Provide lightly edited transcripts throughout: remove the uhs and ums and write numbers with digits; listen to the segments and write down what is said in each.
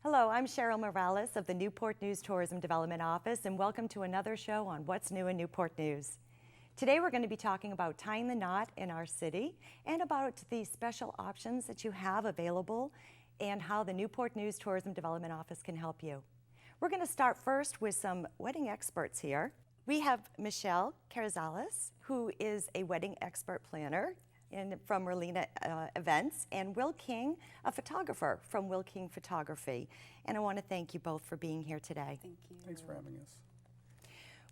Hello, I'm Cheryl Morales of the Newport News Tourism Development Office, and welcome to another show on What's New in Newport News. Today we're going to be talking about tying the knot in our city and about the special options that you have available and how the Newport News Tourism Development Office can help you. We're going to start first with some wedding experts here. We have Michelle Carazales, who is a wedding expert planner from Merlina Events, and Will King, a photographer from Will King Photography. And I want to thank you both for being here today. Thank you. Thanks for having us.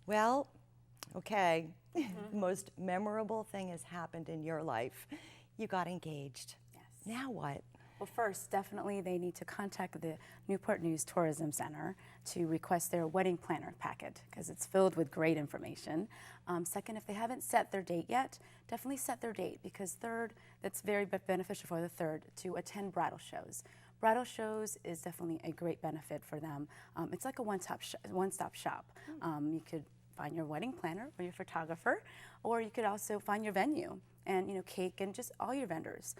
Well, okay, the most memorable thing has happened in your life. You got engaged. Yes. Now what? Well, first, definitely they need to contact the Newport News Tourism Center to request their wedding planner packet because it's filled with great information. Second, if they haven't set their date yet, definitely set their date because third, that's very beneficial for the third to attend bridal shows. Bridal shows is definitely a great benefit for them. It's like a one-stop shop. You could find your wedding planner or your photographer, or you could also find your venue and cake and just all your vendors.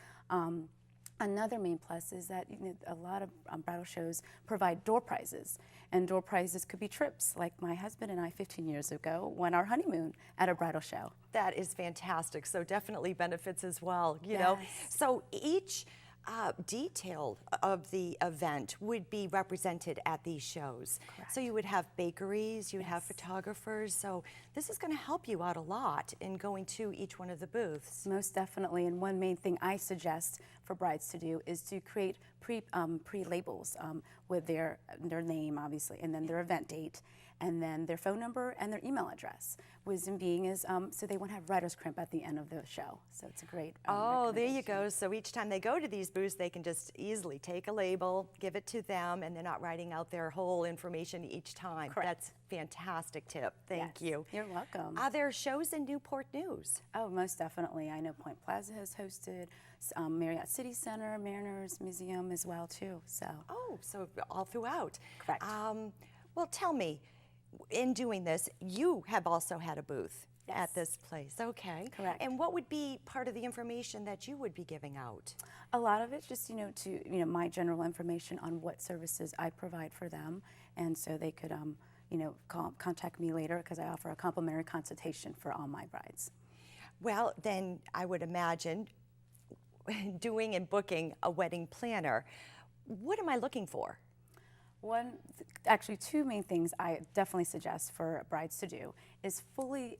Another main plus is that a lot of bridal shows provide door prizes, and door prizes could be trips, like my husband and I 15 years ago went our honeymoon at a bridal show. That is fantastic. So definitely benefits as well, you know. So each detail of the event would be represented at these shows. Correct. So you would have bakeries, you would have photographers. So this is going to help you out a lot in going to each one of the booths. Most definitely, and one main thing I suggest for brides to do is to create pre-labels with their name, obviously, and then their event date, and then their phone number and their email address. Wisdom being is so they won't have writer's cramp at the end of the show. So it's a great Oh, there you go. So each time they go to these booths, they can just easily take a label, give it to them, and they're not writing out their whole information each time. Correct. That's a fantastic tip. Thank you. You're welcome. Are there shows in Newport News? Oh, most definitely. I know Point Plaza has hosted, Marriott City Center, Mariners Museum as well too. So. Oh, so all throughout. Correct. Well, tell me, in doing this, you have also had a booth at this place. Okay. Correct. And what would be part of the information that you would be giving out? A lot of it's just my general information on what services I provide for them, and so they could contact me later because I offer a complimentary consultation for all my brides. Well, then I would imagine doing and booking a wedding planner. What am I looking for? Actually, two main things I definitely suggest for brides to do is fully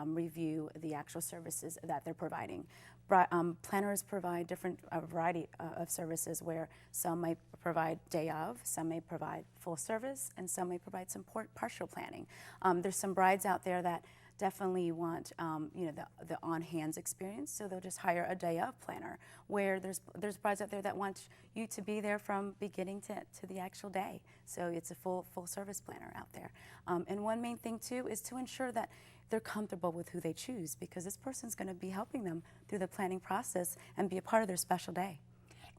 review the actual services that they're providing. Planners provide a variety of services where some may provide day of, some may provide full service, and some may provide some partial planning. There's some brides out there that definitely want the on-hands experience, so they'll just hire a day of planner, where there's brides out there that want you to be there from beginning to the actual day, so it's a full service planner out there. And one main thing too is to ensure that they're comfortable with who they choose, because this person's going to be helping them through the planning process and be a part of their special day.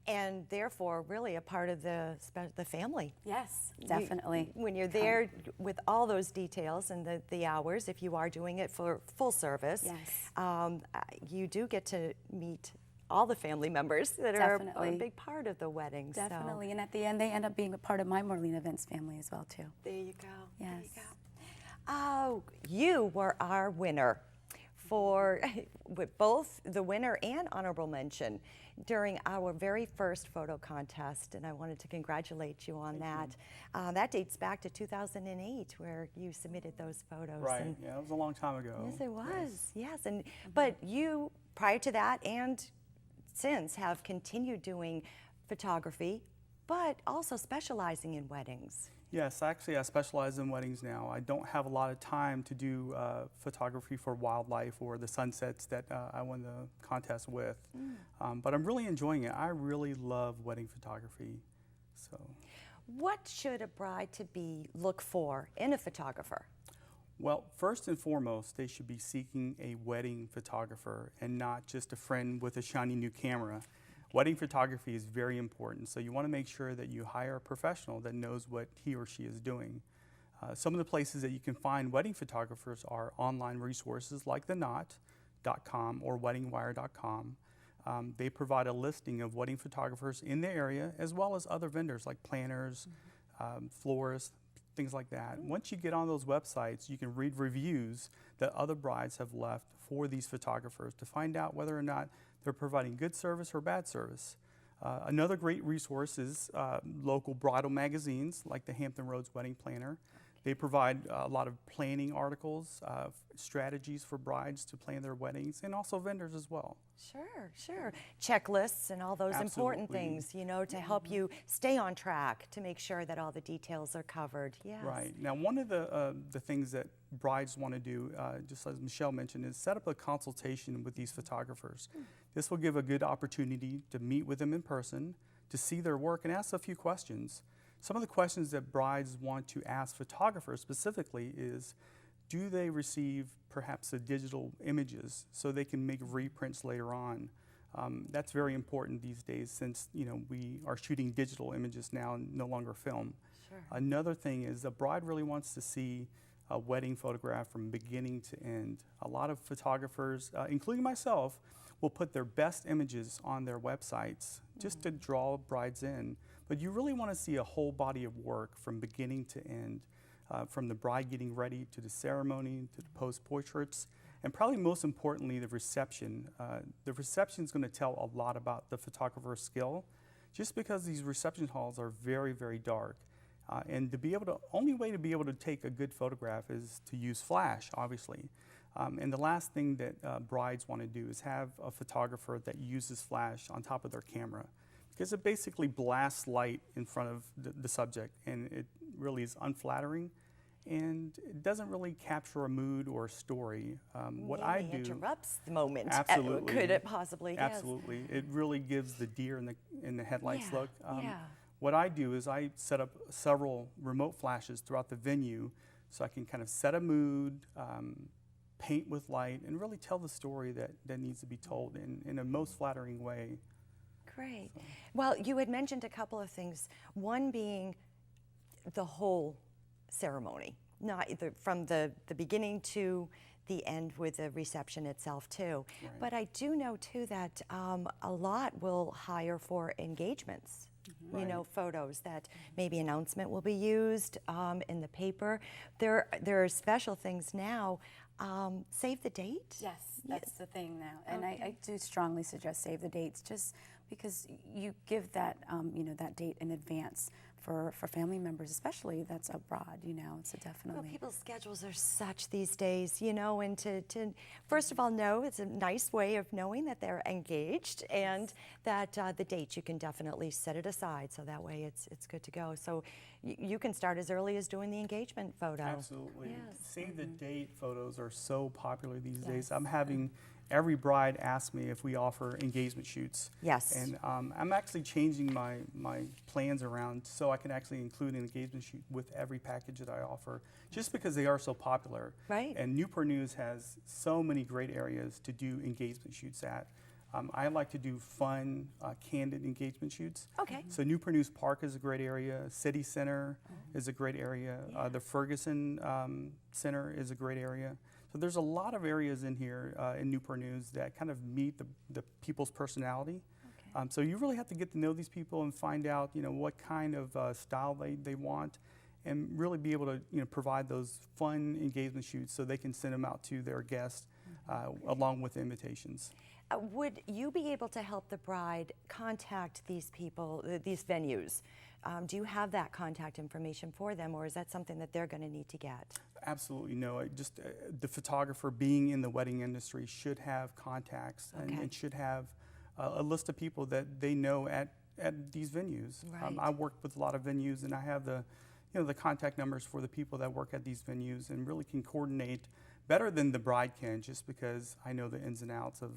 And therefore, really a part of the family. Yes, definitely. When you're there with all those details and the hours, if you are doing it for full service, yes. You do get to meet all the family members that are a big part of the wedding. Definitely, and at the end, they end up being a part of my Merlina Events family as well, too. There you go. Yes. There you go. Oh, you were our winner with both the winner and honorable mention during our very first photo contest, and I wanted to congratulate you on that. That dates back to 2008, where you submitted those photos. Right, yeah, it was a long time ago. Yes, it was, yes. And but you, prior to that and since, have continued doing photography, but also specializing in weddings. Yes, actually I specialize in weddings now. I don't have a lot of time to do photography for wildlife or the sunsets that I won the contest with, but I'm really enjoying it. I really love wedding photography. So, what should a bride-to-be look for in a photographer? Well, first and foremost, they should be seeking a wedding photographer and not just a friend with a shiny new camera. Wedding photography is very important, so you want to make sure that you hire a professional that knows what he or she is doing. Some of the places that you can find wedding photographers are online resources like theknot.com or weddingwire.com. They provide a listing of wedding photographers in the area, as well as other vendors like planners, florists, things like that. Once you get on those websites, you can read reviews that other brides have left for these photographers to find out whether or not they're providing good service or bad service. Another great resource is local bridal magazines like the Hampton Roads Wedding Planner. They provide a lot of planning articles, strategies for brides to plan their weddings, and also vendors as well. Sure, sure. Checklists and all those important Absolutely. things, you know, to help you stay on track, to make sure that all the details are covered. Yes. Right. Now, one of the things that brides want to do, just as Michelle mentioned, is set up a consultation with these photographers. This will give a good opportunity to meet with them in person, to see their work, and ask a few questions. Some of the questions that brides want to ask photographers specifically is, do they receive perhaps the digital images so they can make reprints later on? That's very important these days, since we are shooting digital images now and no longer film. Sure. Another thing is the bride really wants to see a wedding photograph from beginning to end. A lot of photographers, including myself, will put their best images on their websites just to draw brides in. But you really want to see a whole body of work from beginning to end, from the bride getting ready to the ceremony to the post-portraits, and probably most importantly, the reception. The reception is going to tell a lot about the photographer's skill, just because these reception halls are very, very dark. And only way to be able to take a good photograph is to use flash, obviously. And the last thing that brides want to do is have a photographer that uses flash on top of their camera, because it basically blasts light in front of the subject, and it really is unflattering, and it doesn't really capture a mood or a story. What I do interrupts the moment. Absolutely. Could it possibly? Yes. Absolutely, it really gives the deer in the headlights Yeah, look. yeah. What I do is I set up several remote flashes throughout the venue, so I can kind of set a mood, paint with light, and really tell the story that needs to be told in a most flattering way. Great. Well, you had mentioned a couple of things. One being the whole ceremony, not from the beginning to the end with the reception itself too. Right. But I do know too that a lot will hire for engagements. Right. You know, photos that maybe announcement will be used in the paper. There are special things now. Save the date? Yes, that's the thing now. And Okay. I do strongly suggest save the dates, just because you give that, that date in advance for family members, especially that's abroad, so definitely. Well, people's schedules are such these days, and to first of all know it's a nice way of knowing that they're engaged, and that the date you can definitely set it aside, so that way it's good to go. So you can start as early as doing the engagement photo. Absolutely. Yes. Save the date photos are so popular these days. Yes. I'm having every bride ask me if we offer engagement shoots. Yes. And I'm actually changing my plans around so I can actually include an engagement shoot with every package that I offer, just because they are so popular. Right. And Newport News has so many great areas to do engagement shoots at. I like to do fun, candid engagement shoots. Okay. So Newport News Park is a great area. City Center is a great area. Yeah. The Ferguson Center is a great area. So there's a lot of areas in here in Newport News that kind of meet the people's personality. Okay. So you really have to get to know these people and find out, what kind of style they want, and really be able to, provide those fun engagement shoots so they can send them out to their guests along with invitations. Would you be able to help the bride contact these people, these venues? Do you have that contact information for them, or is that something that they're going to need to get? Absolutely no. The photographer being in the wedding industry should have contacts Okay. and should have a list of people that they know at these venues. Right. I work with a lot of venues, and I have the contact numbers for the people that work at these venues, and really can coordinate better than the bride can, just because I know the ins and outs of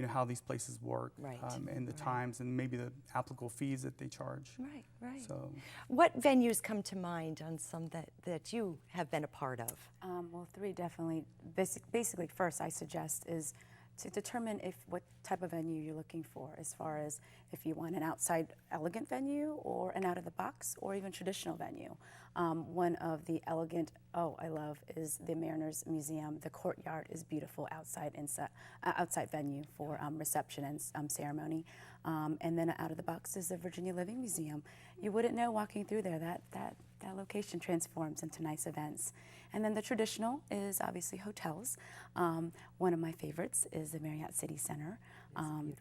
how these places work, Right. And the Right. times, and maybe the applicable fees that they charge. Right, right. So What venues come to mind on some that you have been a part of? Well, three definitely. Basically, first I suggest is to determine what type of venue you're looking for, as far as if you want an outside elegant venue or an out-of-the-box or even traditional venue. One of the elegant, I love, is the Mariners Museum. The courtyard is beautiful outside venue for reception and ceremony. And then out of the box is the Virginia Living Museum. You wouldn't know walking through there that location transforms into nice events. And then the traditional is obviously hotels. One of my favorites is the Marriott City Center.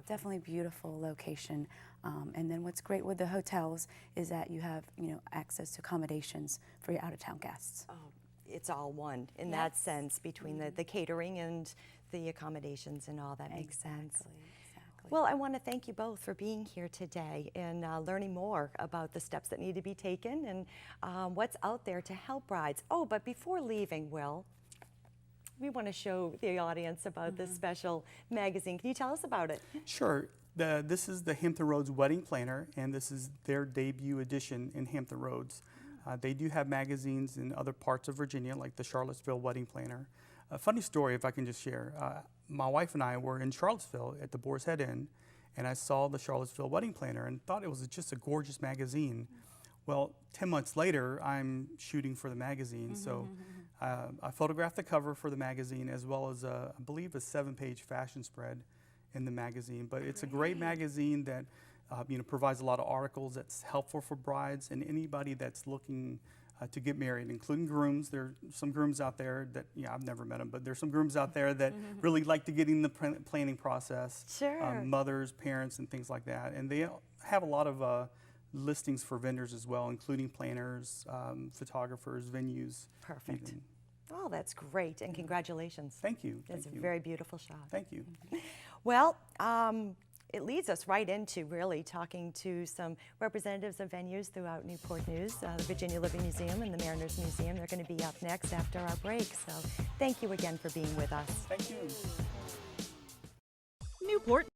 Definitely beautiful location. And then what's great with the hotels is that you have access to accommodations for your out-of-town guests. Oh, it's all one in that sense between the catering and the accommodations and all. That makes sense. Exactly. Well, I want to thank you both for being here today and learning more about the steps that need to be taken and what's out there to help brides. Oh, but before leaving, Will, we want to show the audience about this special magazine. Can you tell us about it? Sure. This is the Hampton Roads Wedding Planner, and this is their debut edition in Hampton Roads. They do have magazines in other parts of Virginia, like the Charlottesville Wedding Planner. A funny story, if I can just share. My wife and I were in Charlottesville at the Boar's Head Inn, and I saw the Charlottesville Wedding Planner and thought it was just a gorgeous magazine. Well, 10 months later, I'm shooting for the magazine, so I photographed the cover for the magazine as well as, I believe, a 7-page fashion spread in the magazine. But it's a great magazine that provides a lot of articles that's helpful for brides and anybody that's looking to get married, including grooms. There are some grooms out there that, I've never met them, but there's some grooms out there that really like to get in the planning process. Sure. Mothers, parents, and things like that. And they have a lot of listings for vendors as well, including planners, photographers, venues. Perfect. Even. Oh, that's great, and congratulations. Thank you. It's Thank a you. very beautiful shot. Thank you. Well, it leads us right into really talking to some representatives of venues throughout Newport News, the Virginia Living Museum and the Mariners Museum. They're going to be up next after our break. So thank you again for being with us. Thank you. Newport